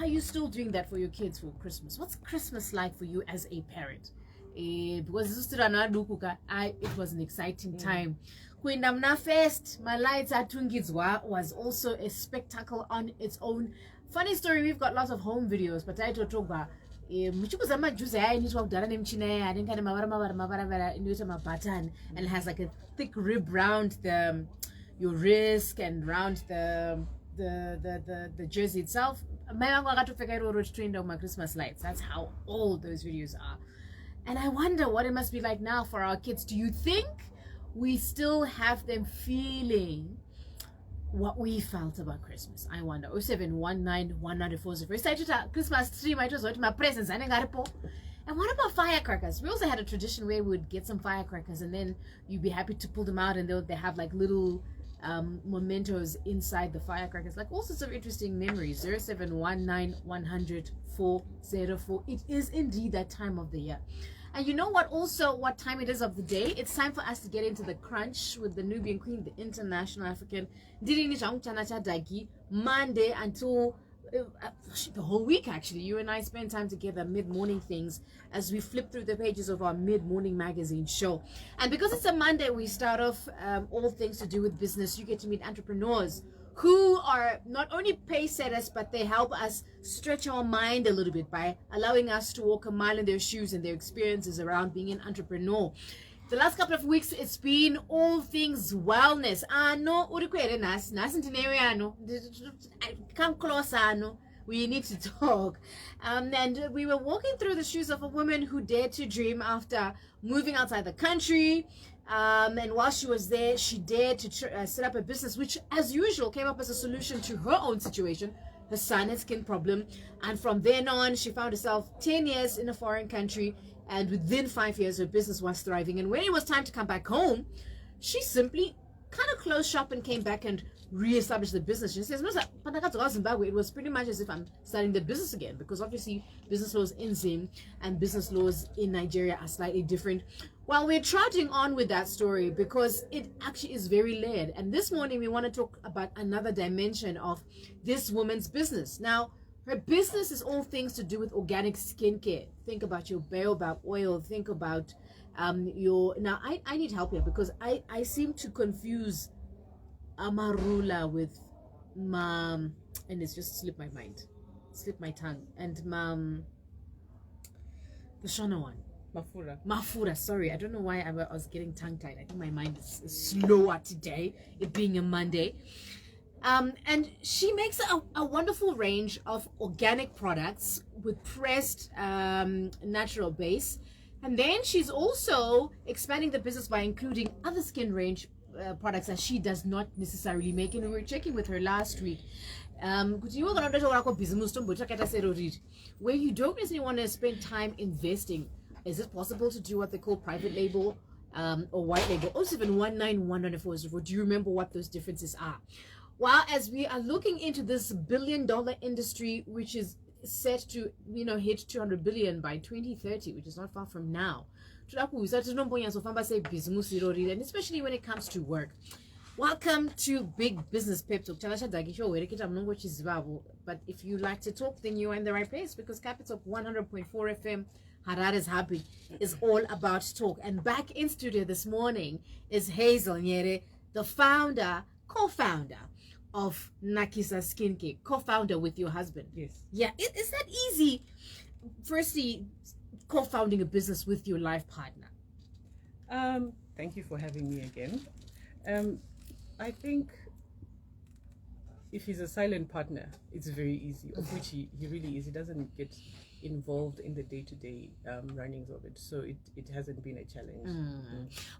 are you still doing that for your kids for Christmas? What's Christmas like for you as a parent? Because it was an exciting time. Kwendamna Fest, my lights at Tungizwa was also a spectacle on its own. Funny story, we've got lots of home videos, but I talk about and it has like a thick rib round your wrist and round the jersey itself. Trend of my Christmas lights. That's how old those videos are. And I wonder what it must be like now for our kids. Do you think we still have them feeling what we felt about Christmas? I wonder. 0719-194-0. Christmas tree, my presents. And what about firecrackers? We also had a tradition where we would get some firecrackers and then you'd be happy to pull them out, and they have like little mementos inside the firecrackers, like all sorts of interesting memories. 0719-100-404. It is indeed that time of the year. And you know what time it is of the day? It's time for us to get into the crunch with the Nubian Queen, the International African Monday until the whole week. Actually, you and I spend time together, mid-morning things, as we flip through the pages of our mid-morning magazine show. And because it's a Monday, we start off all things to do with business. You get to meet entrepreneurs who are not only pace setters, but they help us stretch our mind a little bit by allowing us to walk a mile in their shoes and their experiences around being an entrepreneur. The last couple of weeks, it's been all things wellness. Come closer, we need to talk. And we were walking through the shoes of a woman who dared to dream after moving outside the country. And while she was there, she dared to set up a business, which, as usual, came up as a solution to her own situation. Her son had skin problem, and from then on, she found herself 10 years in a foreign country, and within 5 years, her business was thriving. And when it was time to come back home, she simply kind of closed shop and came back and re-established the business. She says, "No, Zimbabwe, it was pretty much as if I'm starting the business again," because obviously business laws in Zim and business laws in Nigeria are slightly different. Well, we're trudging on with that story because it actually is very layered. And this morning we want to talk about another dimension of this woman's business. Now, her business is all things to do with organic skincare. Think about your baobab oil. Think about now I need help here because I seem to confuse amarula with and it's just slipped my tongue, and the Shona one, mafura. Sorry, I don't know why I was getting tongue tied. I think my mind is slower today, it being a Monday. And she makes a wonderful range of organic products with pressed natural base. And then she's also expanding the business by including other skin range products that she does not necessarily make. And we were checking with her last week. Where you don't necessarily want to spend time investing. Is it possible to do what they call private label or white label? 0719-104. Do you remember what those differences are? Well, as we are looking into this billion-dollar industry, which is set to hit 200 billion by 2030, which is not far from now, and especially when it comes to work. Welcome to Big Business Pep Talk. But if you like to talk, then you're in the right place, because Capital 100.4 FM Harare's Happy is all about talk. And back in studio this morning is Hazel Nyere, the co-founder of Nakisa.skincare, co-founder with your husband. Yes. Yeah. Is that easy? Firstly, co-founding a business with your life partner. Thank you for having me again. I think if he's a silent partner, it's very easy, of which he really is. He doesn't get involved in the day-to-day runnings of it, so it hasn't been a challenge.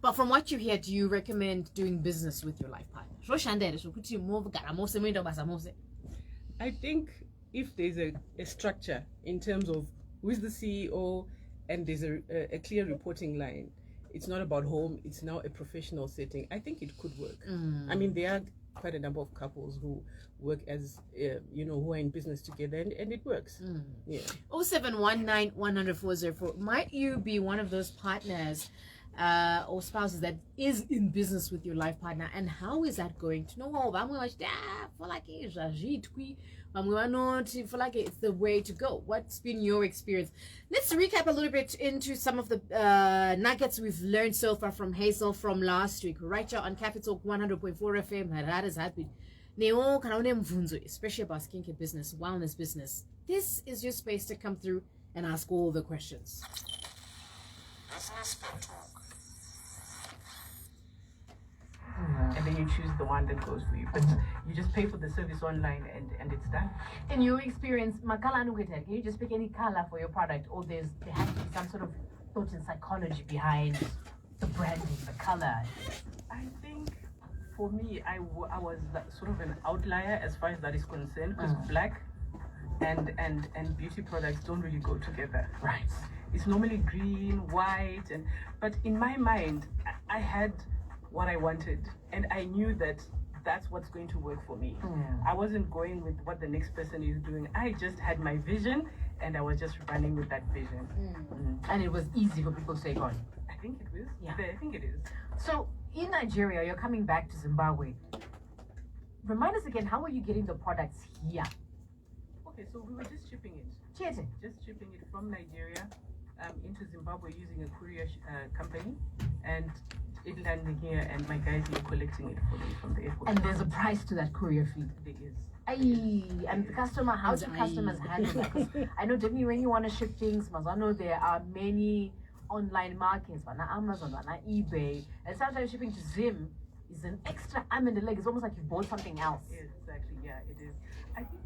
But from what you hear, do you recommend doing business with your life partner? I think if there's a structure in terms of who is the CEO and there's a clear reporting line, it's not about home, it's now a professional setting, I think it could work. I mean, there are quite a number of couples who work as who are in business together, and it works. 0719-100-404. Might you be one of those partners or spouses that is in business with your life partner, and how is that going? To know but we not feel like it's the way to go. What's been your experience? Let's recap a little bit into some of the nuggets we've learned so far from Hazel from last week, right here on Capital 100.4 FM. That is happy. Especially about skincare business, wellness business. This is your space to come through and ask all the questions. Business Pep Talk. And then you choose the one that goes for you. But you just pay for the service online and it's done. In your experience, can you just pick any color for your product, or there has to be some sort of thought and psychology behind the branding, the color? I think for me, I was sort of an outlier as far as that is concerned, because black and beauty products don't really go together. Right. It's normally green, white, but in my mind, I had what I wanted, and I knew that that's what's going to work for me. I wasn't going with what the next person is doing. I just had my vision, and I was just running with that vision. And it was easy for people to take on. I think it is. Yeah. I think it is. So in Nigeria, you're coming back to Zimbabwe. Remind us again, how are you getting the products here? Okay, so we were just shipping it. Just shipping it from Nigeria into Zimbabwe using a courier company, and it landing here, and my guys are collecting it for me from the airport. And there's a price to that courier fee. There is. And the customer, how do customers handle that? 'Cause I know definitely when you want to ship things, I know there are many online markets, but Amazon, but eBay, and sometimes shipping to Zim is an extra arm and a leg. It's almost like you bought something else. Yes, exactly. Yeah, it is. I think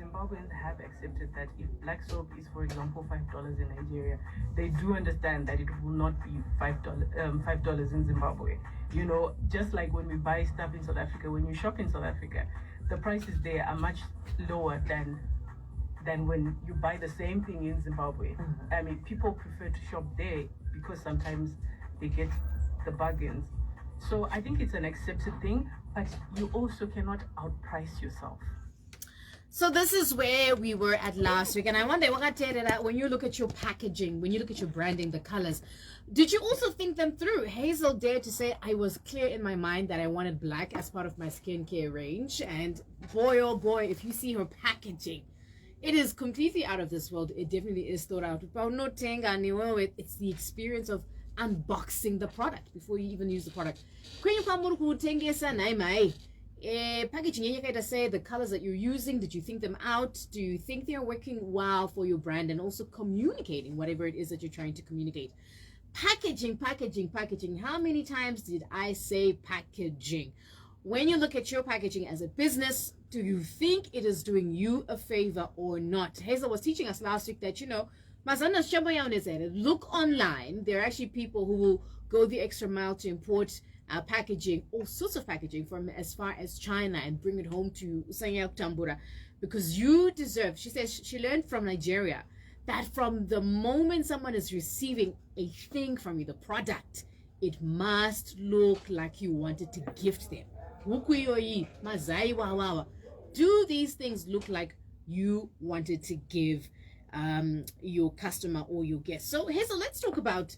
Zimbabweans have accepted that if black soap is, for example, $5 in Nigeria, they do understand that it will not be $5 in Zimbabwe. You know, just like when we buy stuff in South Africa, when you shop in South Africa, the prices there are much lower than when you buy the same thing in Zimbabwe. I mean, people prefer to shop there because sometimes they get the bargains. So I think it's an accepted thing, but you also cannot outprice yourself. So this is where we were at last week, and I wonder, when you look at your packaging, when you look at your branding, the colors, did you also think them through? Hazel dared to say, I was clear in my mind that I wanted black as part of my skincare range, and boy oh boy, if you see her packaging, it is completely out of this world. It definitely is thought out. It's the experience of unboxing the product before you even use the product. Packaging, you can say the colors that you're using, did you think them out? Do you think they're working well for your brand, and also communicating whatever it is that you're trying to communicate? Packaging. How many times did I say packaging? When you look at your packaging as a business, do you think it is doing you a favor or not? Hazel was teaching us last week that, look online. There are actually people who will go the extra mile to import packaging, all sorts of packaging from as far as China, and bring it home to Saije Tambura, because you deserve. She says she learned from Nigeria that from the moment someone is receiving a thing from you, the product, it must look like you wanted to gift them. Do these things look like you wanted to give your customer or your guest? So Hazel, let's talk about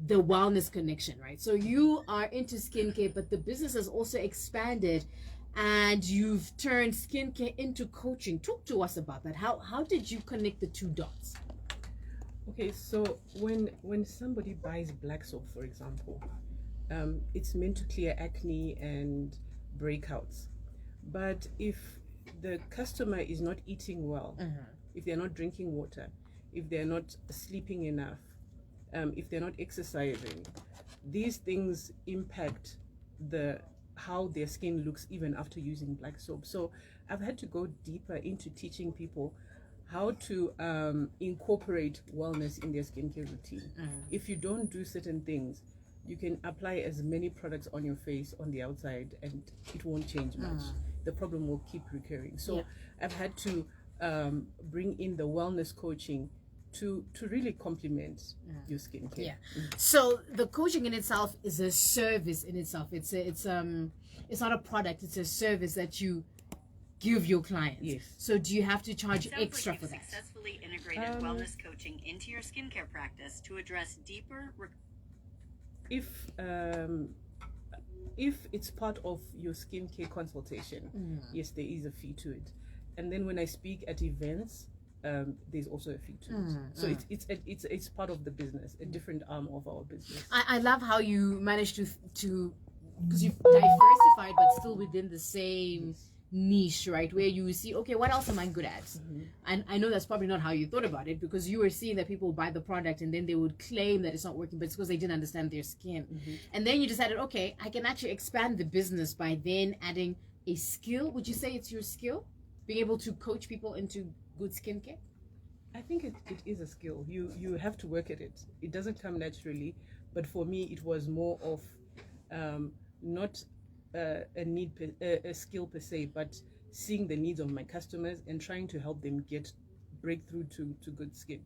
the wellness connection, right? So you are into skincare, but the business has also expanded, and you've turned skincare into coaching. Talk to us about that. How did you connect the two dots? Okay, so when somebody buys black soap, for example, it's meant to clear acne and breakouts. But if the customer is not eating well, if they're not drinking water, if they're not sleeping enough, if they're not exercising, these things impact how their skin looks even after using black soap. So I've had to go deeper into teaching people how to incorporate wellness in their skincare routine. If you don't do certain things, you can apply as many products on your face on the outside and it won't change much. The problem will keep recurring. So I've had to bring in the wellness coaching to really complement your skincare. So the coaching in itself is a service in itself. It's not a product, it's a service that you give your clients. Yes. So do you have to charge extra for that? Successfully integrated wellness coaching into your skincare practice to address deeper if it's part of your skincare consultation, yes, there is a fee to it. and then when I speak at events, there's also a fee to it. So it's part of the business, a different arm of our business. I love how you managed to because you've diversified but still within the same niche, right? Where you see, okay, what else am I good at? And I know that's probably not how you thought about it, because you were seeing that people buy the product and then they would claim that it's not working, but it's because they didn't understand their skin. And then you decided, okay, I can actually expand the business by then adding a skill. Would you say it's your skill, being able to coach people into good skincare? I think it is a skill. You have to work at it. It doesn't come naturally. But for me, it was more of not a skill per se, but seeing the needs of my customers and trying to help them breakthrough to good skin.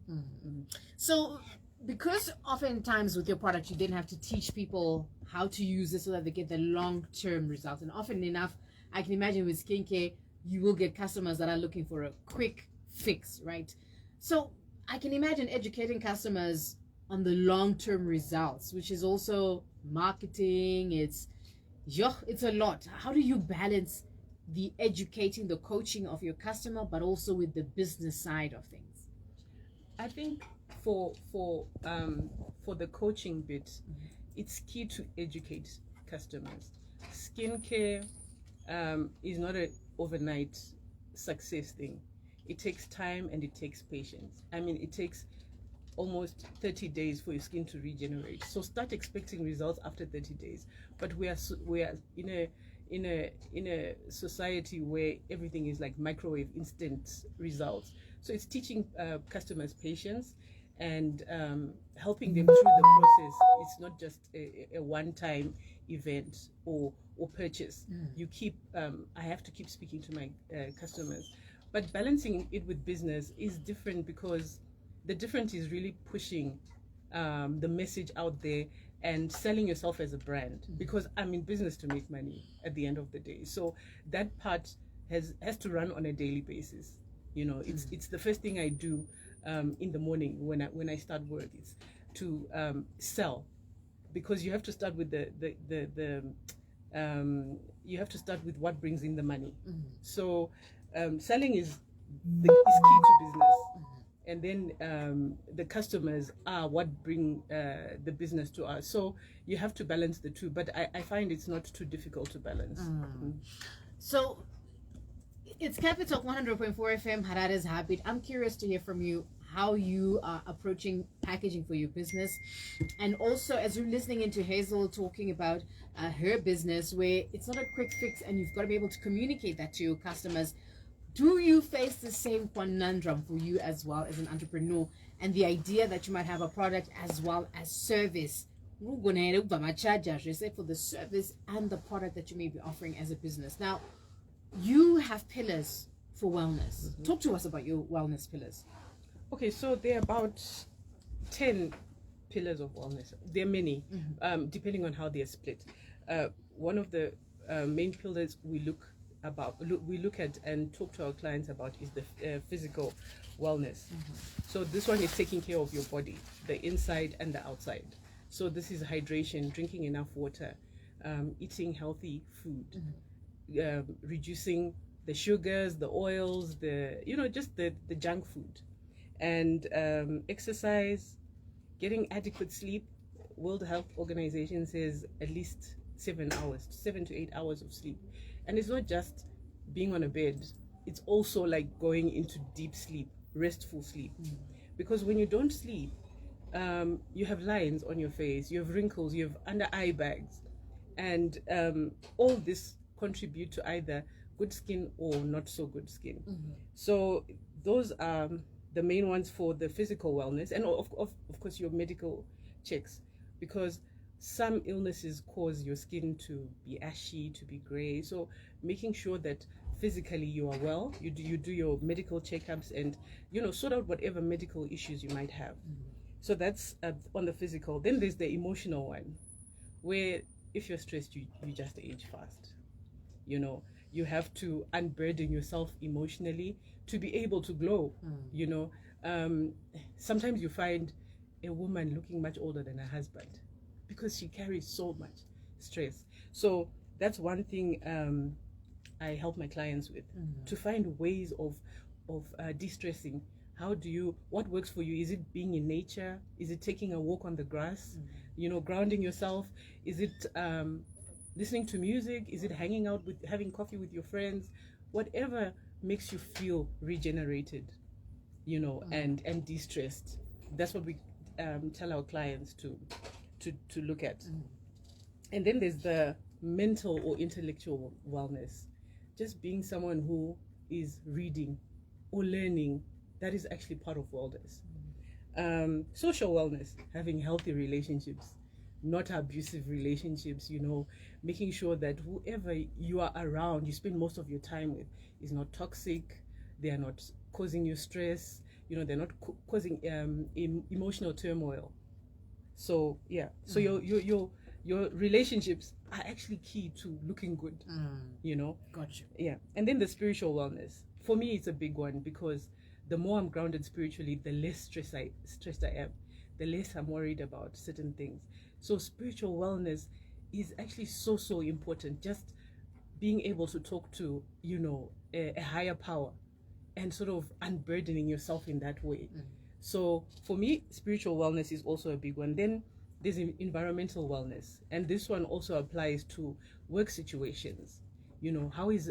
So, because oftentimes with your product, you didn't have to teach people how to use it so that they get the long-term results. And often enough, I can imagine with skincare, you will get customers that are looking for a quick fix, right? So I can imagine educating customers on the long-term results, which is also marketing. It's a lot. How do you balance the educating, the coaching of your customer, but also with the business side of things? I think for the coaching bit, it's key to educate customers. Skincare is not an overnight success thing. It takes time and it takes patience. I mean, it takes almost 30 days for your skin to regenerate. So start expecting results after 30 days. But we are in a society where everything is like microwave instant results. So it's teaching customers patience and helping them through the process. It's not just a one-time event or purchase. You keep I have to keep speaking to my customers. But balancing it with business is different, because the difference is really pushing the message out there and selling yourself as a brand, because I'm in business to make money at the end of the day. So that part has to run on a daily basis. You know, it's the first thing I do in the morning when I start work. It's to sell, because you have to start with you have to start with what brings in the money. So selling is key to business, and then the customers are what bring the business to us. So you have to balance the two, but I find it's not too difficult to balance. So it's Capital 100.4 FM, Harare's Habit. I'm curious to hear from you how you are approaching packaging for your business, and also as you're listening into Hazel talking about her business, where it's not a quick fix and you've got to be able to communicate that to your customers. Do you face the same conundrum for you as well as an entrepreneur, and the idea that you might have a product as well as service? For the service and the product that you may be offering as a business. Now, you have pillars for wellness. Talk to us about your wellness pillars. Okay, so there are about 10 pillars of wellness. There are many, depending on how they are split. One of the main pillars we look at and talk to our clients about is the physical wellness. So this one is taking care of your body, the inside and the outside. So this is hydration, drinking enough water, eating healthy food, reducing the sugars, the oils, just the junk food, and exercise, getting adequate sleep. World Health Organization says at least 7 to 8 hours of sleep. And it's not just being on a bed, it's also like going into deep sleep, restful sleep. Because when you don't sleep, you have lines on your face, you have wrinkles, you have under eye bags, and all this contribute to either good skin or not so good skin. So those are the main ones for the physical wellness, and of course your medical checks, because some illnesses cause your skin to be ashy, to be gray. So making sure that physically you are well, you do your medical checkups, and sort out whatever medical issues you might have. So that's on the physical. Then there's the emotional one, where if you're stressed, you just age fast. You have to unburden yourself emotionally to be able to glow. Sometimes you find a woman looking much older than her husband because she carries so much stress. So that's one thing I help my clients with, to find ways of de-stressing. What works for you? Is it being in nature? Is it taking a walk on the grass? Grounding yourself? Is it listening to music? Is it hanging out having coffee with your friends? Whatever makes you feel regenerated, and de-stressed. That's what we tell our clients to look at. And then there's the mental or intellectual wellness. Just being someone who is reading or learning, that is actually part of wellness. Social wellness, having healthy relationships, not abusive relationships, making sure that whoever you are around, you spend most of your time with, is not toxic, they are not causing you stress, they're not causing emotional turmoil. So yeah, so your relationships are actually key to looking good. Gotcha. Yeah. And then the spiritual wellness, for me, it's a big one, because the more I'm grounded spiritually, the less stressed I am, the less I'm worried about certain things. So spiritual wellness is actually so important. Just being able to talk to a higher power and sort of unburdening yourself in that way. So for me, spiritual wellness is also a big one. Then there's environmental wellness, and this one also applies to work situations. How is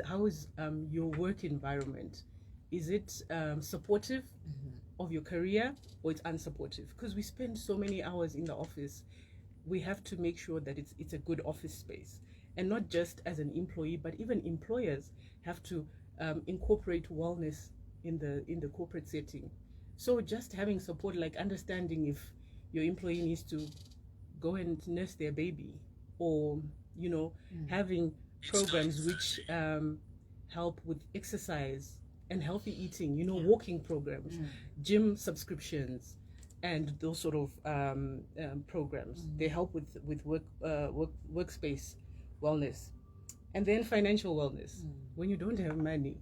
your work environment? Is it supportive of your career, or it's unsupportive? Because we spend so many hours in the office, we have to make sure that it's a good office space, and not just as an employee, but even employers have to incorporate wellness in the corporate setting. So just having support, like understanding if your employee needs to go and nurse their baby, or having programs which help with exercise and healthy eating, walking programs, gym subscriptions, and those sort of programs. They help with workspace wellness. And then financial wellness. When you don't have money,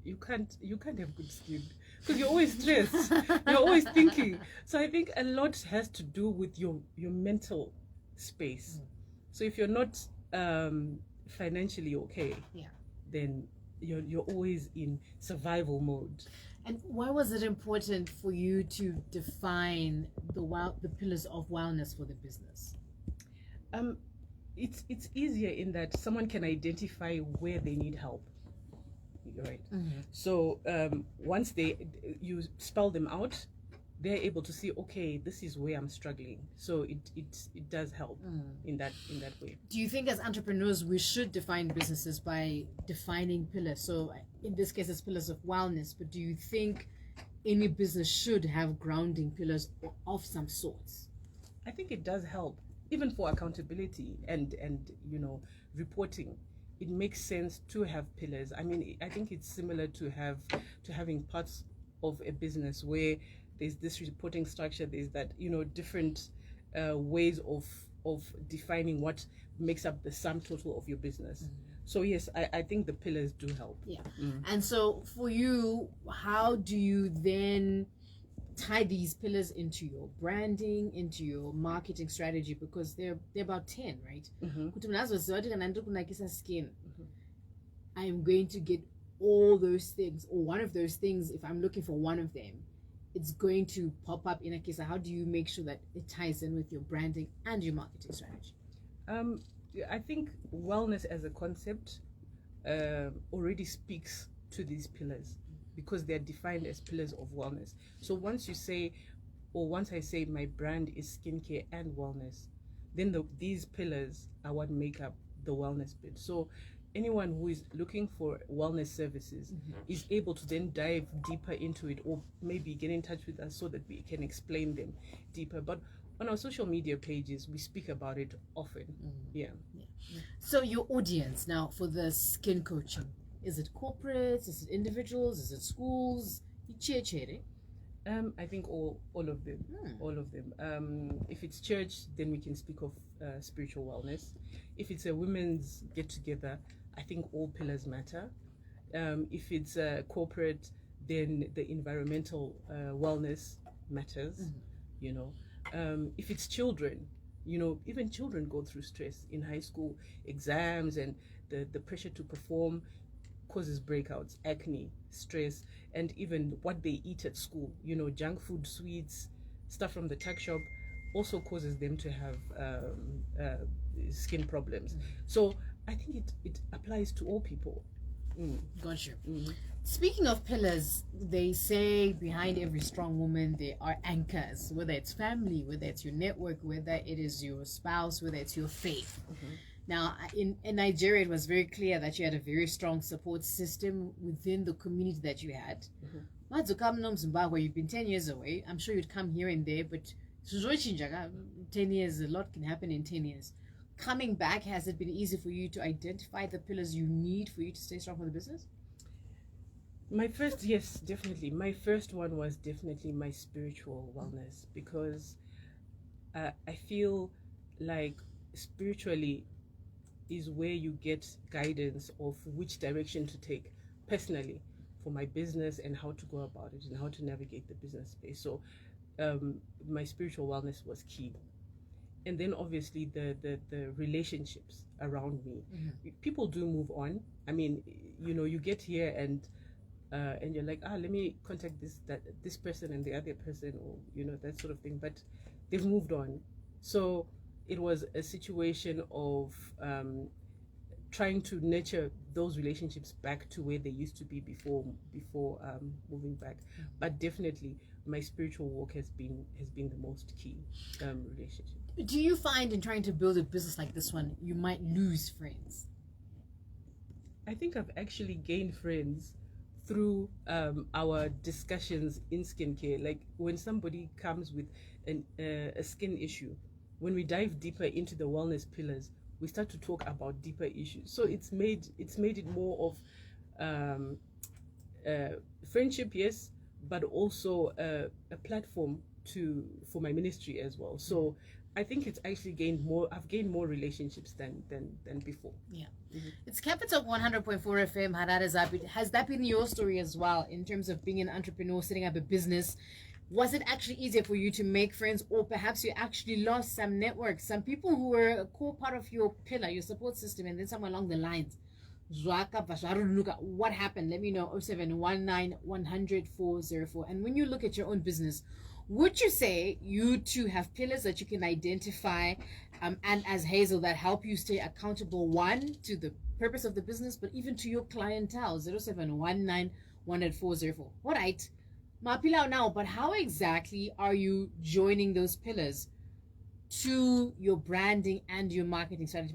you can't have good skin, because you're always stressed. You're always thinking. So I think a lot has to do with your mental space. So if you're not financially okay, then you're always in survival mode. And why was it important for you to define the pillars of wellness for the business? It's easier in that someone can identify where they need help. Right. So once you spell them out, they're able to see, okay, this is where I'm struggling. So it does help in that way. Do you think as entrepreneurs we should define businesses by defining pillars? So in this case it's pillars of wellness, but do you think any business should have grounding pillars of some sorts? I think it does help, even for accountability and reporting. It makes sense to have pillars. I mean, I think it's similar to having parts of a business where there's this reporting structure, there's that different ways of defining what makes up the sum total of your business. So yes, I think the pillars do help. Yeah. And so for you, how do you then tie these pillars into your branding, into your marketing strategy? Because they're about 10, right? Nakisa Skin, I am going to get all those things, or one of those things. If I'm looking for one of them, it's going to pop up in Nakisa. How do you make sure that it ties in with your branding and your marketing strategy? I think wellness as a concept already speaks to these pillars, because they're defined as pillars of wellness. So once I say my brand is skincare and wellness, then these pillars are what make up the wellness bit. So anyone who is looking for wellness services is able to then dive deeper into it, or maybe get in touch with us so that we can explain them deeper. But on our social media pages, we speak about it often. Yeah. So your audience now for the skin coaching, is it corporates? Is it individuals? Is it schools? I think all of them. All of them. If it's church, then we can speak of spiritual wellness. If it's a women's get-together, I think all pillars matter. If it's corporate, then the environmental wellness matters. If it's children, even children go through stress in high school, exams, and the pressure to perform causes breakouts, acne, stress, and even what they eat at school. You know, junk food, sweets, stuff from the tuck shop also causes them to have skin problems. So I think it applies to all people. Got you. Speaking of pillars, they say behind every strong woman there are anchors, whether it's family, whether it's your network, whether it is your spouse, whether it's your faith. Now, in Nigeria, it was very clear that you had a very strong support system within the community that you had. But to come to Zimbabwe, you've been 10 years away. I'm sure you'd come here and there, but 10 years, a lot can happen in 10 years. Coming back, has it been easy for you to identify the pillars you need for you to stay strong for the business? Yes, definitely. My first one was definitely my spiritual wellness, because I feel like spiritually is where you get guidance of which direction to take personally for my business and how to go about it and how to navigate the business space. So my spiritual wellness was key. And then obviously the relationships around me. People do move on. I mean, you know, you get here and you're like, let me contact this person and the other person, or you know, that sort of thing. But they've moved on. So it was a situation of trying to nurture those relationships back to where they used to be before moving back. But definitely my spiritual walk has been the most key relationship. Do you find in trying to build a business like this one, you might lose friends? I think I've actually gained friends through our discussions in skincare. Like when somebody comes with a skin issue, when we dive deeper into the wellness pillars, we start to talk about deeper issues. So it's made it more of friendship, yes, but also a platform for my ministry as well. So I think it's actually I've gained more relationships than before. Yeah. It's Capital 100.4 FM, Harare Zabi. Has that been your story as well, in terms of being an entrepreneur, setting up a business? Was it actually easier for you to make friends, or perhaps you actually lost some networks, some people who were a core part of your pillar, your support system, and then somewhere along the lines? What happened? Let me know. 0719 100 404. And when you look at your own business, would you say you too have pillars that you can identify and as Hazel that help you stay accountable, one, to the purpose of the business, but even to your clientele? 0719 100 404. All right. Mapila now, but how exactly are you joining those pillars to your branding and your marketing strategy?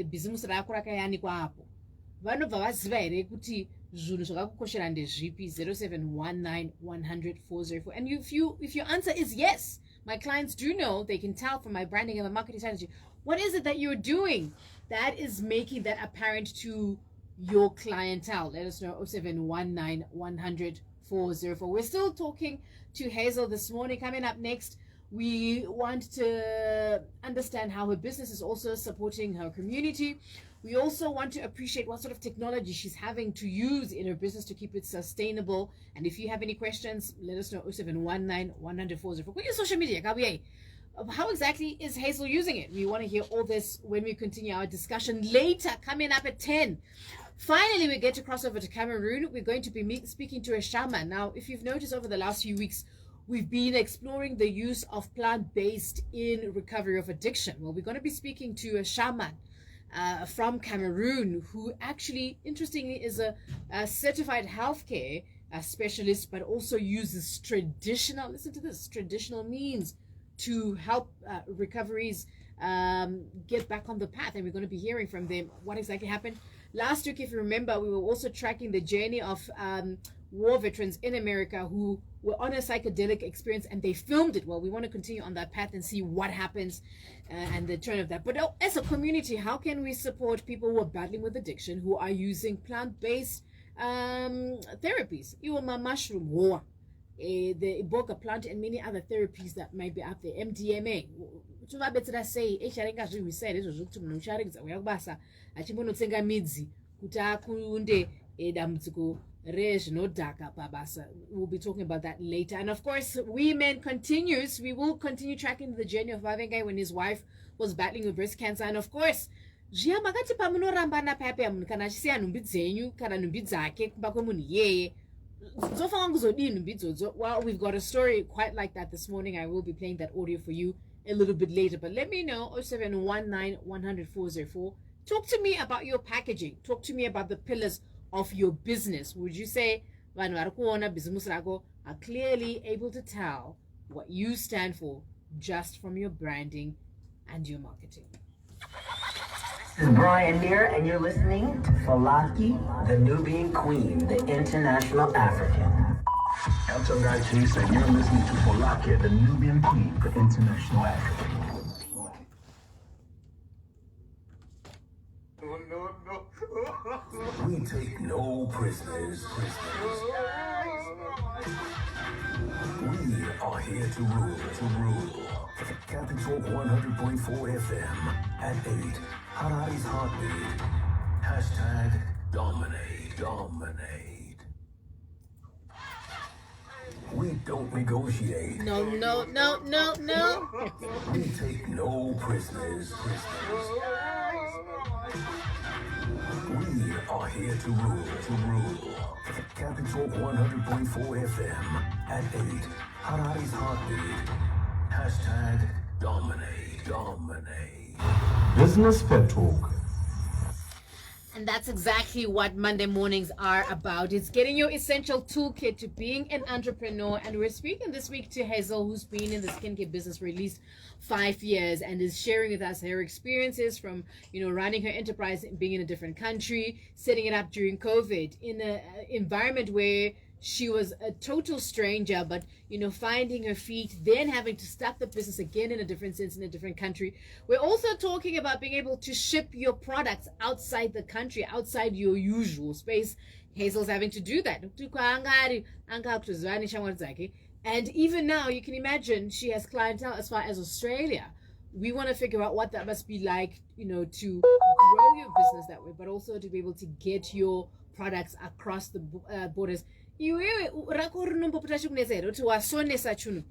Business rakura kayani kwa hapo vanobva vaziva here kuti zvinhu zvakakukoshera ndezvipi? 0719 100 404. And if your answer is yes, my clients do know, they can tell from my branding and my marketing strategy, what is it that you're doing that is making that apparent to your clientele? Let us know. 0719 100 404. We're still talking to Hazel this morning. Coming up next, we want to understand how her business is also supporting her community. We also want to appreciate what sort of technology she's having to use in her business to keep it sustainable. And if you have any questions, let us know. 0719 100 404. Put your social media. How exactly is Hazel using it? We want to hear all this when we continue our discussion later, coming up at 10. Finally, we get to cross over to Cameroon. We're going to be speaking to a shaman. Now, if you've noticed over the last few weeks, we've been exploring the use of plant-based in recovery of addiction. Well, we're going to be speaking to a shaman from Cameroon, who actually, interestingly, is a certified healthcare specialist, but also uses traditional, listen to this, traditional means to help recoveries get back on the path. And we're going to be hearing from them what exactly happened. Last week, if you remember, we were also tracking the journey of war veterans in America who were on a psychedelic experience, and they filmed it. Well, we want to continue on that path and see what happens and the turn of that. But as a community, how can we support people who are battling with addiction, who are using plant-based therapies? Iwama mushroom, the iboga plant, and many other therapies that might be out there. MDMA. Say achimbonotenga midzi kuti akunde dambudziko rezvinodhaka pabasa. We'll be talking about that later. And of course, Women continues. We will continue tracking the journey of Vavengai when his wife was battling with breast cancer. And of course, zviya makati pamunorambana paya munhu kana achisiya nhumbi dzenyu kana nhumbi dzake kumba kwemunhu iyeye dzofanira kuzodii nhumbi idzodzo? Well, we've got a story quite like that this morning. I will be playing that audio for you a little bit later, but let me know. 0719 100 404. Talk to me about your packaging. Talk to me about the pillars of your business. Would you say vanhu vari kuona business rako are clearly able to tell what you stand for just from your branding and your marketing? This is Brian Muir, and you're listening to FoLake, the Nubian Queen, the International African. El Tongai Chase, and you're listening to FoLake, the Nubian Queen, the International African. We take no prisoners. We are here to rule. Capital 100.4 FM at 8. Harari's Heartbeat. Hashtag dominate. We don't negotiate. No. We take no prisoners. We are here to rule. Capital 100.4 FM at 8. Harari's Heartbeat. Hashtag dominate. Business Pep Talk. And that's exactly what Monday mornings are about. It's getting your essential toolkit to being an entrepreneur. And we're speaking this week to Hazel, who's been in the skincare business for at least 5 years and is sharing with us her experiences from, running her enterprise, being in a different country, setting it up during COVID in an environment where she was a total stranger, but, finding her feet, then having to start the business again in a different sense, in a different country. We're also talking about being able to ship your products outside the country, outside your usual space. Hazel's having to do that. And even now, you can imagine she has clientele as far as Australia. We want to figure out what that must be like, to grow your business that way, but also to be able to get your products across the borders. Iwewe rako rinombopota chikunetsa here kuti wasonesa chunhu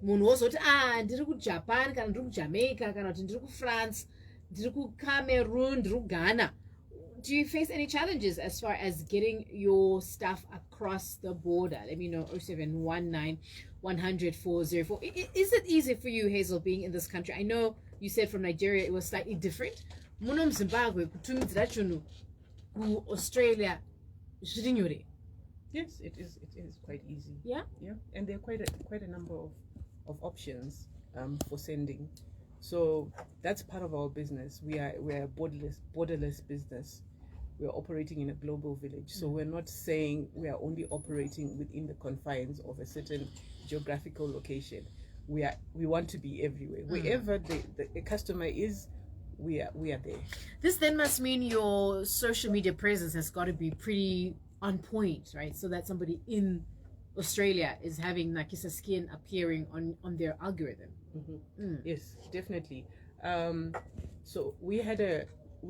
munhu wozoti ndiri kujapan kana ndiri kujamaica kana kuti ndiri kufrance ndiri kucameroon ndiri kugana. Do you face any challenges as far as getting your stuff across the border? Let me know. 0719 100 404. Is it easy for you, Hazel, being in this country? I know you said from Nigeria it was slightly different. Muno Zimbabwe kutumidzira chunhu ku Australia zviri nyore. Yes, it is quite easy. Yeah, and there are quite a number of options for sending. So that's part of our business. We are a borderless business. We are operating in a global village. So we're not saying we are only operating within the confines of a certain geographical location. We want to be everywhere. Wherever the customer is, we are there. This then must mean your social media presence has got to be pretty on point, right? So that somebody in Australia is having Nakisa Skin appearing on their algorithm. Yes, definitely. So we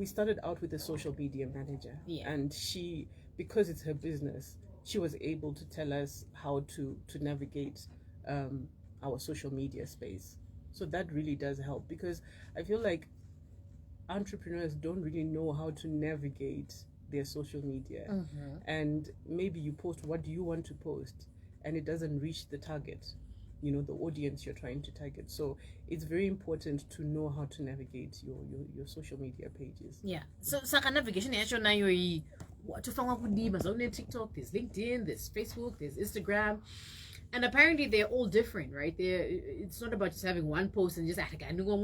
started out with a social media manager, and she, because it's her business, she was able to tell us how to navigate our social media space. So that really does help, because I feel like entrepreneurs don't really know how to navigate their social media, and maybe you post what do you want to post and it doesn't reach the target, the audience you're trying to target. So it's very important to know how to navigate your social media pages. So navigation yacho nayo tofanga kudima. So TikTok, there's LinkedIn, there's Facebook, there's Instagram. And apparently they're all different, right? It's not about just having one post and just platform.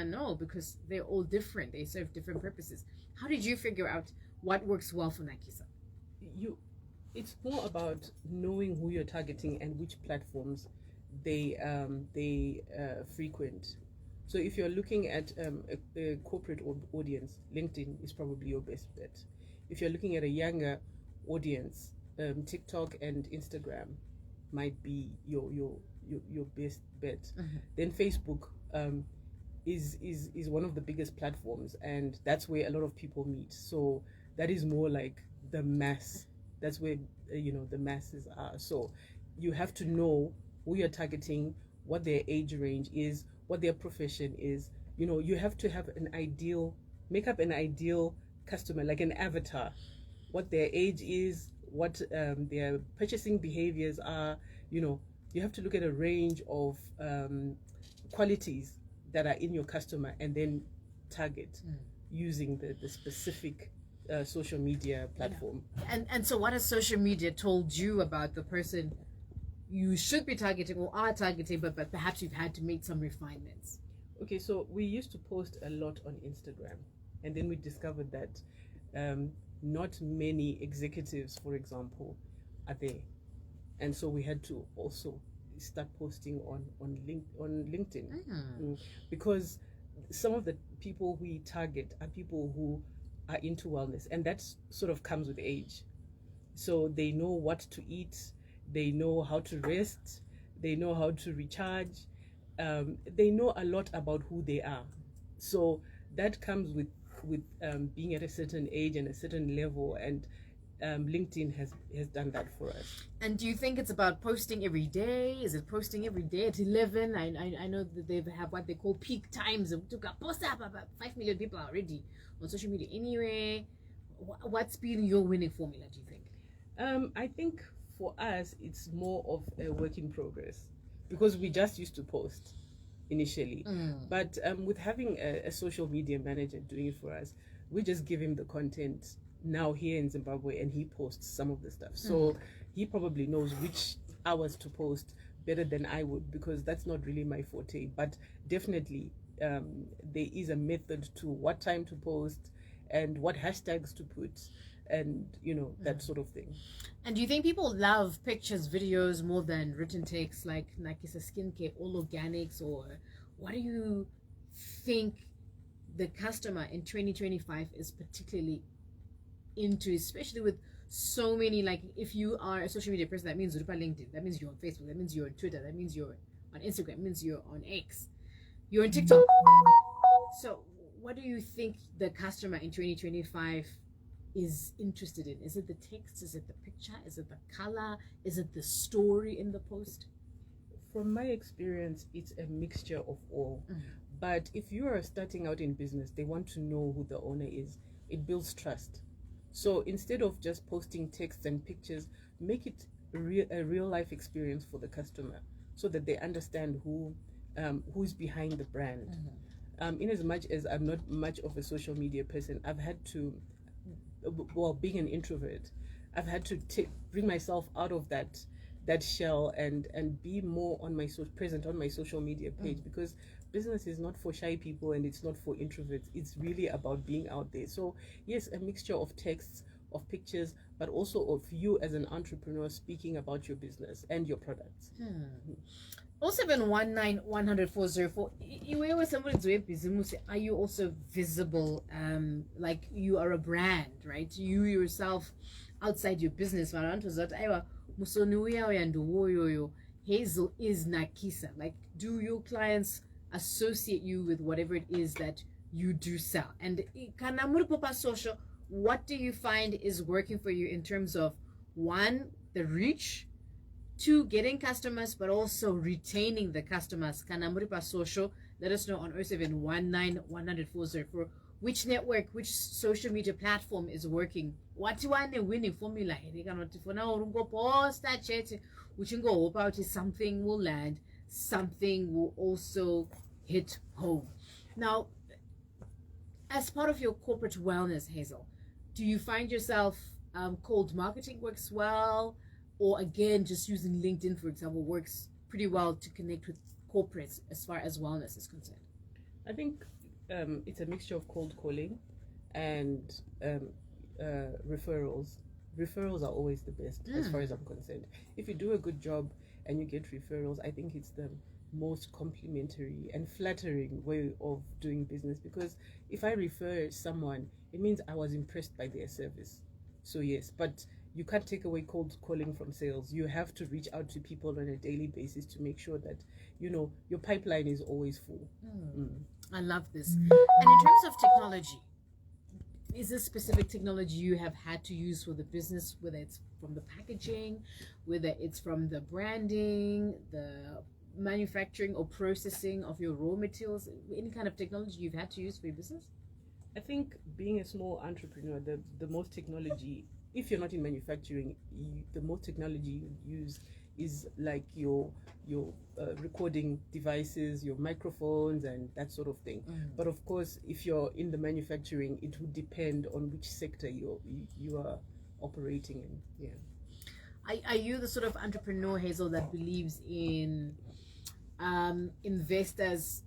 No, because they're all different. They serve different purposes. How did you figure out what works well for Nakisa? It's more about knowing who you're targeting and which platforms they frequent. So if you're looking at a corporate audience, LinkedIn is probably your best bet. If you're looking at a younger audience, TikTok and Instagram might be your best bet. Then Facebook is one of the biggest platforms, and that's where a lot of people meet. So that is more like the mass. That's where the masses are. So you have to know who you're targeting, what their age range is, what their profession is, You know, you have to have make up an ideal customer, like an avatar, what their age is, what their purchasing behaviors are. You know, you have to look at a range of qualities that are in your customer, and then target using the specific social media platform. And so what has social media told you about the person you should be targeting or are targeting, but perhaps you've had to make some refinements? Okay, so we used to post a lot on Instagram, and then we discovered that not many executives, for example, are there, and so we had to also start posting on LinkedIn, because some of the people we target are people who are into wellness, and that sort of comes with age. So they know what to eat, they know how to rest, they know how to recharge, they know a lot about who they are. So that comes with being at a certain age and a certain level, and LinkedIn has done that for us. And do you think it's about posting every day? Is it posting every day at 11? I know that they have what they call peak times. Post up about 5 million people already on social media anyway. What's been your winning formula, do you think? I think for us, it's more of a work in progress, because we just used to post initially. But with having a social media manager doing it for us, we just give him the content now here in Zimbabwe, and he posts some of the stuff. So he probably knows which hours to post better than I would, because that's not really my forte. But definitely there is a method to what time to post and what hashtags to put, and that sort of thing. And do you think people love pictures, videos more than written text, like Nakisa.skincare, all organics? Or what do you think the customer in 2025 is particularly into, especially with so many, like if you are a social media person, that means you're on LinkedIn, that means you're on Facebook, that means you're on Twitter, that means you're on Instagram, that means you're on X, you're on TikTok. So what do you think the customer in 2025 is interested in? Is it the text? Is it the picture? Is it the color? Is it the story in the post? From my experience, it's a mixture of all. But if you are starting out in business, they want to know who the owner is. It builds trust. So instead of just posting text and pictures, make it a real life experience for the customer, so that they understand who's behind the brand. In as much as I'm not much of a social media person, I've had to, being an introvert, I've had to bring myself out of that shell and be more present on my social media page, because business is not for shy people and it's not for introverts. It's really about being out there. So yes, a mixture of texts, of pictures, but also of you as an entrepreneur speaking about your business and your products. 0719-100-404. Iwe with somebody's doing business, are you also visible? Like you are a brand, right? You yourself outside your business. Hazel is Nakisa. Like, do your clients associate you with whatever it is that you do sell? And social, what do you find is working for you in terms of, one, the reach, two, getting customers, but also retaining the customers? Kanamuripa Social, let us know on 0719-100-404 which network, which social media platform is working. What you want a winning formula? Which can go about is something will land, something will also hit home. Now, as part of your corporate wellness, Hazel, do you find yourself cold marketing works well, or again, just using LinkedIn, for example, works pretty well to connect with corporates as far as wellness is concerned? I think it's a mixture of cold calling and referrals. Referrals are always the best as far as I'm concerned. If you do a good job and you get referrals, I think it's the most complimentary and flattering way of doing business, because if I refer someone, it means I was impressed by their service. So yes, but you can't take away cold calling from sales. You have to reach out to people on a daily basis to make sure that your pipeline is always full. I love this. And in terms of technology, is there specific technology you have had to use for the business, whether it's from the packaging, whether it's from the branding, the manufacturing or processing of your raw materials? Any kind of technology you've had to use for your business? I think being a small entrepreneur, the most technology, if you're not in manufacturing, the most technology you use is like your recording devices, your microphones, and that sort of thing. But of course, if you're in the manufacturing, it would depend on which sector you are operating in. Yeah. Are you the sort of entrepreneur, Hazel, that believes in investors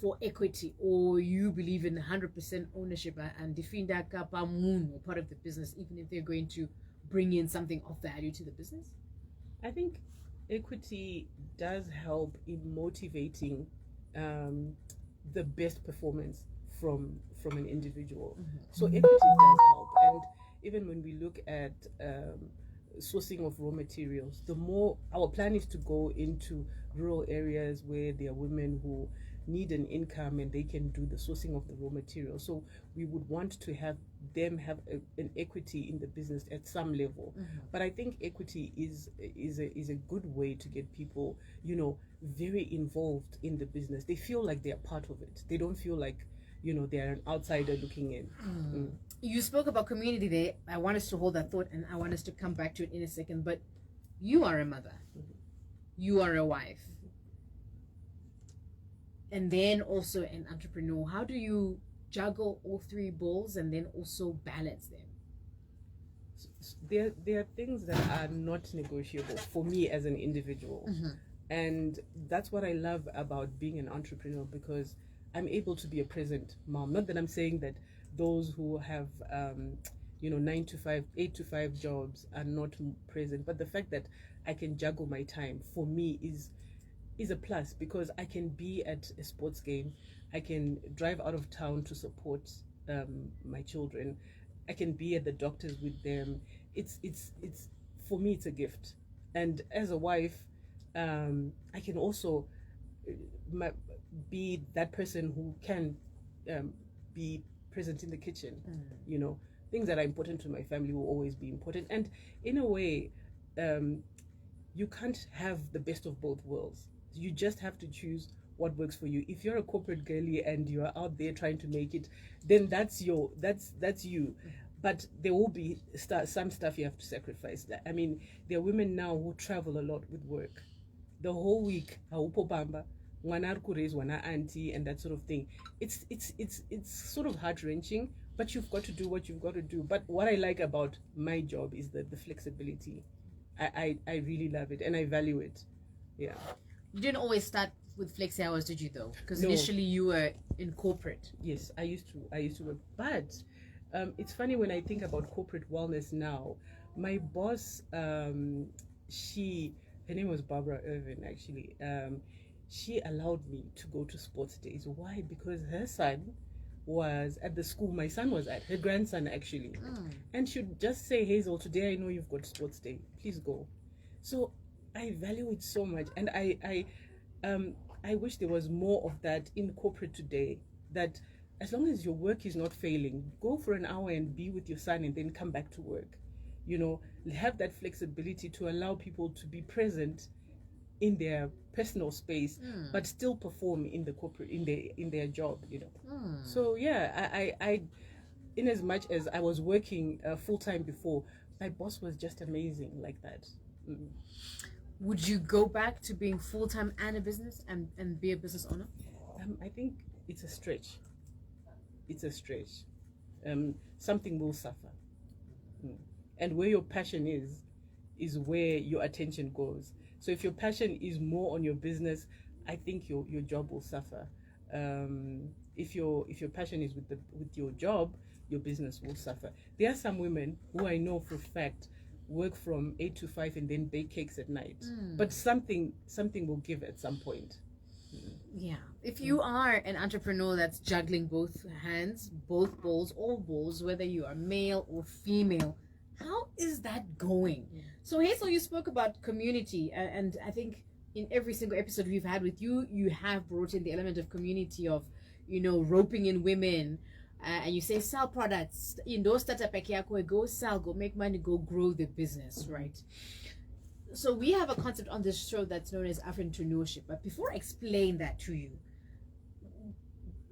for equity, or you believe in 100% ownership and Definda Kapa Moon or part of the business, even if they're going to bring in something of value to the business? I think equity does help in motivating the best performance from an individual. So equity does help. And even when we look at sourcing of raw materials, the more our plan is to go into rural areas where there are women who need an income and they can do the sourcing of the raw materials. So we would want to have them have an equity in the business at some level. But I think equity is a good way to get people, very involved in the business. They feel like they're part of it. They don't feel like, they're an outsider looking in. You spoke about community there. I want us to hold that thought and I want us to come back to it in a second. But you are a mother. You are a wife. And then also an entrepreneur. How do you juggle all three balls and then also balance them? There are things that are not negotiable for me as an individual. And that's what I love about being an entrepreneur, because I'm able to be a present mom. Not that I'm saying that those who have 9 to 5, 8 to 5 jobs are not present, but the fact that I can juggle my time for me is a plus, because I can be at a sports game, I can drive out of town to support my children, I can be at the doctors with them. It's for me, it's a gift. And as a wife, I can also be that person who can be present in the kitchen. Things that are important to my family will always be important. And in a way, you can't have the best of both worlds. You just have to choose what works for you. If you're a corporate girly and you're out there trying to make it, then that's you. But there will be some stuff you have to sacrifice. I mean, there are women now who travel a lot with work. The whole week, wana auntie and that sort of thing. It's sort of heart-wrenching, but you've got to do what you've got to do. But what I like about my job is the flexibility. I really love it and I value it. Yeah. You didn't always start with flexi hours, did you, though? Because No. initially you were in corporate. Yes, I used to work. But it's funny when I think about corporate wellness now. My boss, her name was Barbara Irvin, actually. She allowed me to go to sports days. Why? Because her son was at the school my son was at, her grandson actually. And she'd just say, Hazel, today I know you've got sports day, please go. So I value it so much, and I wish there was more of that in corporate today, that as long as your work is not failing, go for an hour and be with your son and then come back to work. Have that flexibility to allow people to be present in their personal space, but still perform in the corporate, in their job. So yeah, I in as much as I was working full-time before, my boss was just amazing like that. Would you go back to being full-time and a business and be a business owner? I think it's a stretch. Something will suffer. And where your passion is where your attention goes. So if your passion is more on your business, I think your job will suffer. If your passion is with your job, your business will suffer. There are some women who I know for a fact work from 8 to 5 and then bake cakes at night. But something will give at some point. Yeah. If you are an entrepreneur that's juggling both hands, both balls, all balls, whether you are male or female, how is that going? So Hazel, you spoke about community, and I think in every single episode we've had with you, you have brought in the element of community, of roping in women, and you say sell products, go sell, go make money, go grow the business, right? So we have a concept on this show that's known as entrepreneurship. But before I explain that to you,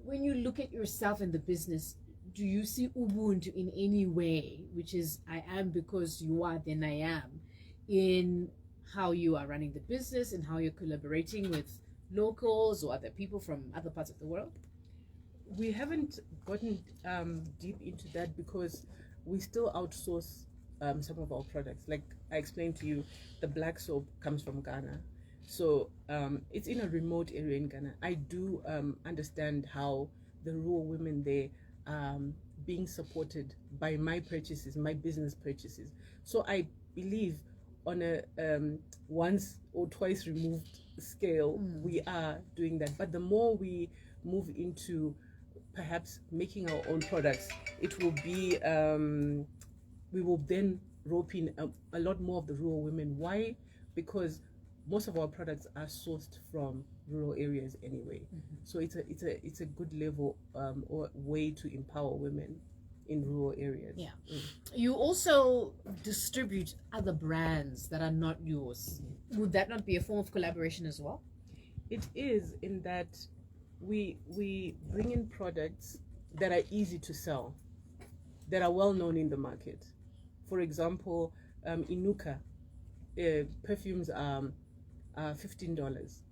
when you look at yourself in the business, do you see Ubuntu in any way, which is I am because you are, then I am, in how you are running the business and how you're collaborating with locals or other people from other parts of the world? We haven't gotten deep into that because we still outsource some of our products. Like I explained to you, the black soap comes from Ghana. So it's in a remote area in Ghana. I do understand how the rural women there being supported by my purchases, my business purchases. So I believe on a once or twice removed scale, we are doing that. But the more we move into perhaps making our own products, it will be, we will then rope in a lot more of the rural women. Why? Because most of our products are sourced from rural areas anyway. So it's a good level or way to empower women in rural areas. Yeah. You also distribute other brands that are not yours. Would that not be a form of collaboration as well? It is, in that we bring in products that are easy to sell, that are well known in the market. For example, Inuka perfumes are $15.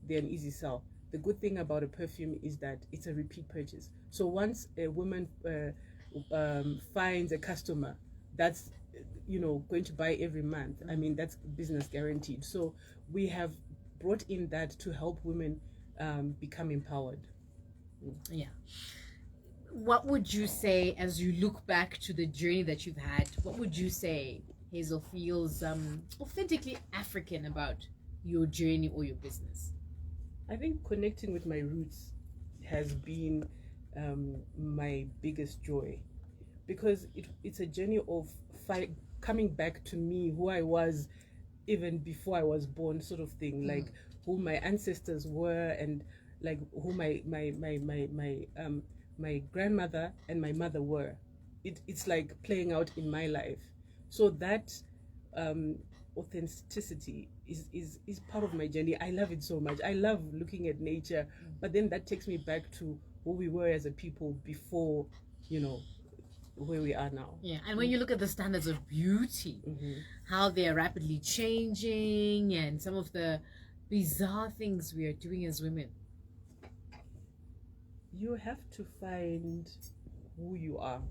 They're an easy sell. The good thing about a perfume is that it's a repeat purchase. So once a woman finds a customer that's going to buy every month, I mean, that's business guaranteed. So we have brought in that to help women become empowered. Yeah. What would you say, as you look back to the journey that you've had, what would you say, Hazel, feels authentically African about your journey or your business? I think connecting with my roots has been my biggest joy, because it's a journey of coming back to me, who I was even before I was born, sort of thing, like who my ancestors were, and like who my grandmother and my mother were. It's like playing out in my life. So that authenticity is part of my journey. I love it so much. I love looking at nature, but then that takes me back to who we were as a people before, where we are now. Yeah, and when you look at the standards of beauty, how they are rapidly changing, and some of the bizarre things we are doing as women, you have to find who you are.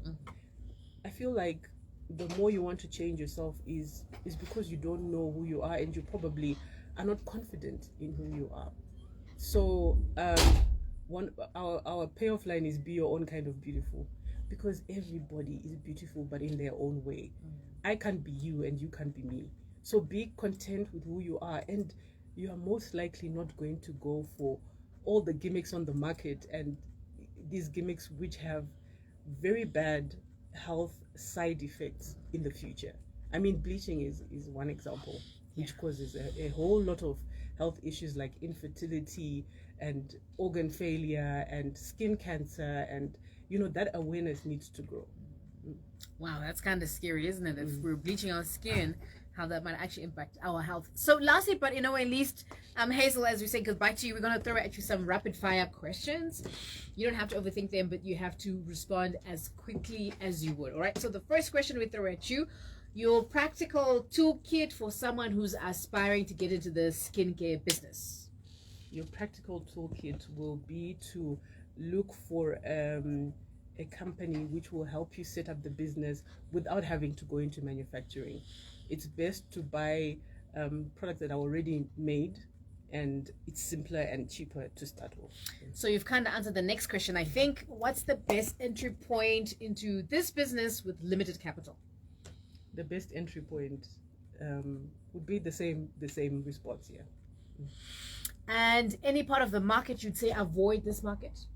I feel like the more you want to change yourself is because you don't know who you are, and you probably are not confident in who you are. So our payoff line is be your own kind of beautiful, because everybody is beautiful but in their own way. I can't be you and you can't be me. So be content with who you are, and you are most likely not going to go for all the gimmicks on the market, and these gimmicks which have very bad health side effects in the future. I mean, bleaching is one example, which causes a whole lot of health issues like infertility and organ failure and skin cancer, and that awareness needs to grow. Wow, that's kind of scary, isn't it? If we're bleaching our skin, how that might actually impact our health. So lastly, but in a way least, Hazel, as we say goodbye to you, we're going to throw at you some rapid fire questions. You don't have to overthink them, but you have to respond as quickly as you would. All right, so the first question we throw at you: your practical toolkit for someone who's aspiring to get into the skincare business. Your practical toolkit will be to look for a company which will help you set up the business without having to go into manufacturing. It's best to buy products that are already made, and it's simpler and cheaper to start with. So you've kind of answered the next question, I think. What's the best entry point into this business with limited capital? The best entry point would be the same response here. And any part of the market you'd say avoid this market?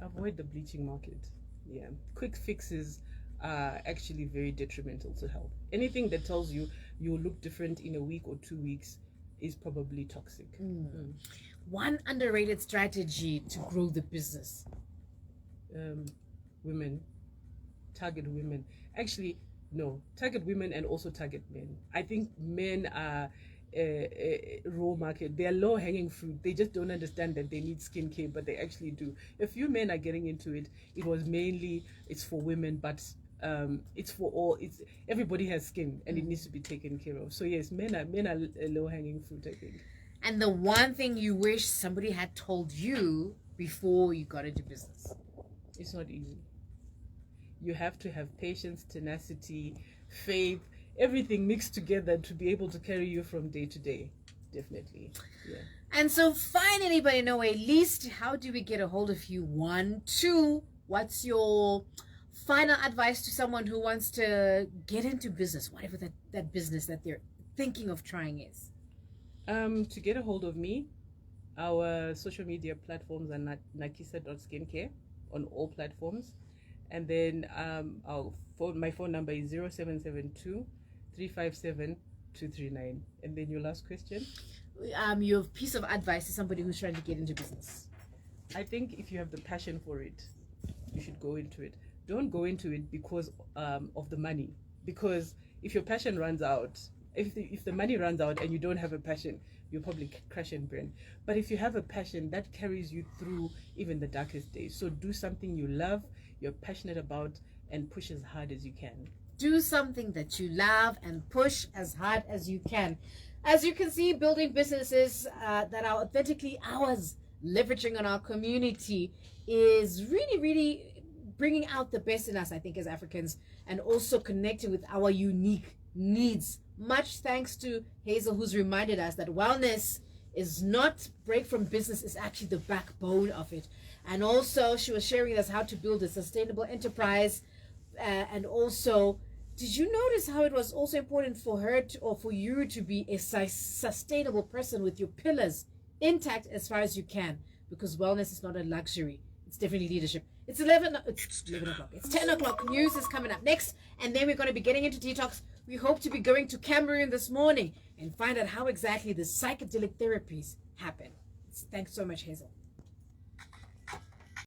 Avoid the bleaching market. Yeah, quick fixes are actually very detrimental to health. Anything that tells you you'll look different in a week or 2 weeks is probably toxic. One underrated strategy to grow the business? Women, target women. Actually, no, target women and also target men. I think men are a raw market. They are low hanging fruit. They just don't understand that they need skincare, but they actually do. A few men are getting into it. It was mainly it's for women, but it's for all. It's everybody has skin and it needs to be taken care of. So yes, men are low hanging fruit, I think. And the one thing you wish somebody had told you before you got into business? It's not easy. You have to have patience, tenacity, faith, everything mixed together to be able to carry you from day to day. Definitely. Yeah. And so finally, by no way least, how do we get a hold of you? 1, 2, what's your final advice to someone who wants to get into business, whatever that business that they're thinking of trying is? To get a hold of me, our social media platforms are Nakisa.skincare on all platforms. And then my phone number is 0772 357 239. And then your last question? Your piece of advice to somebody who's trying to get into business. I think if you have the passion for it, you should go into it. Don't go into it because of the money. Because if your passion runs out, if the money runs out and you don't have a passion, you'll probably crash and burn. But if you have a passion, that carries you through even the darkest days. So do something you love, you're passionate about, and push as hard as you can. Do something that you love and push as hard as you can. As you can see, building businesses that are authentically ours, leveraging on our community, is really, really bringing out the best in us, I think, as Africans, and also connecting with our unique needs. Much thanks to Hazel, who's reminded us that wellness is not break from business, is actually the backbone of it. And also she was sharing with us how to build a sustainable enterprise. And also, did you notice how it was also important for her to, or for you to be a sustainable person with your pillars intact as far as you can? Because wellness is not a luxury. It's definitely leadership. It's 11 o'clock. It's 10 o'clock. News is coming up next. And then we're going to be getting into detox. We hope to be going to Cameroon this morning and find out how exactly the psychedelic therapies happen. Thanks so much, Hazel.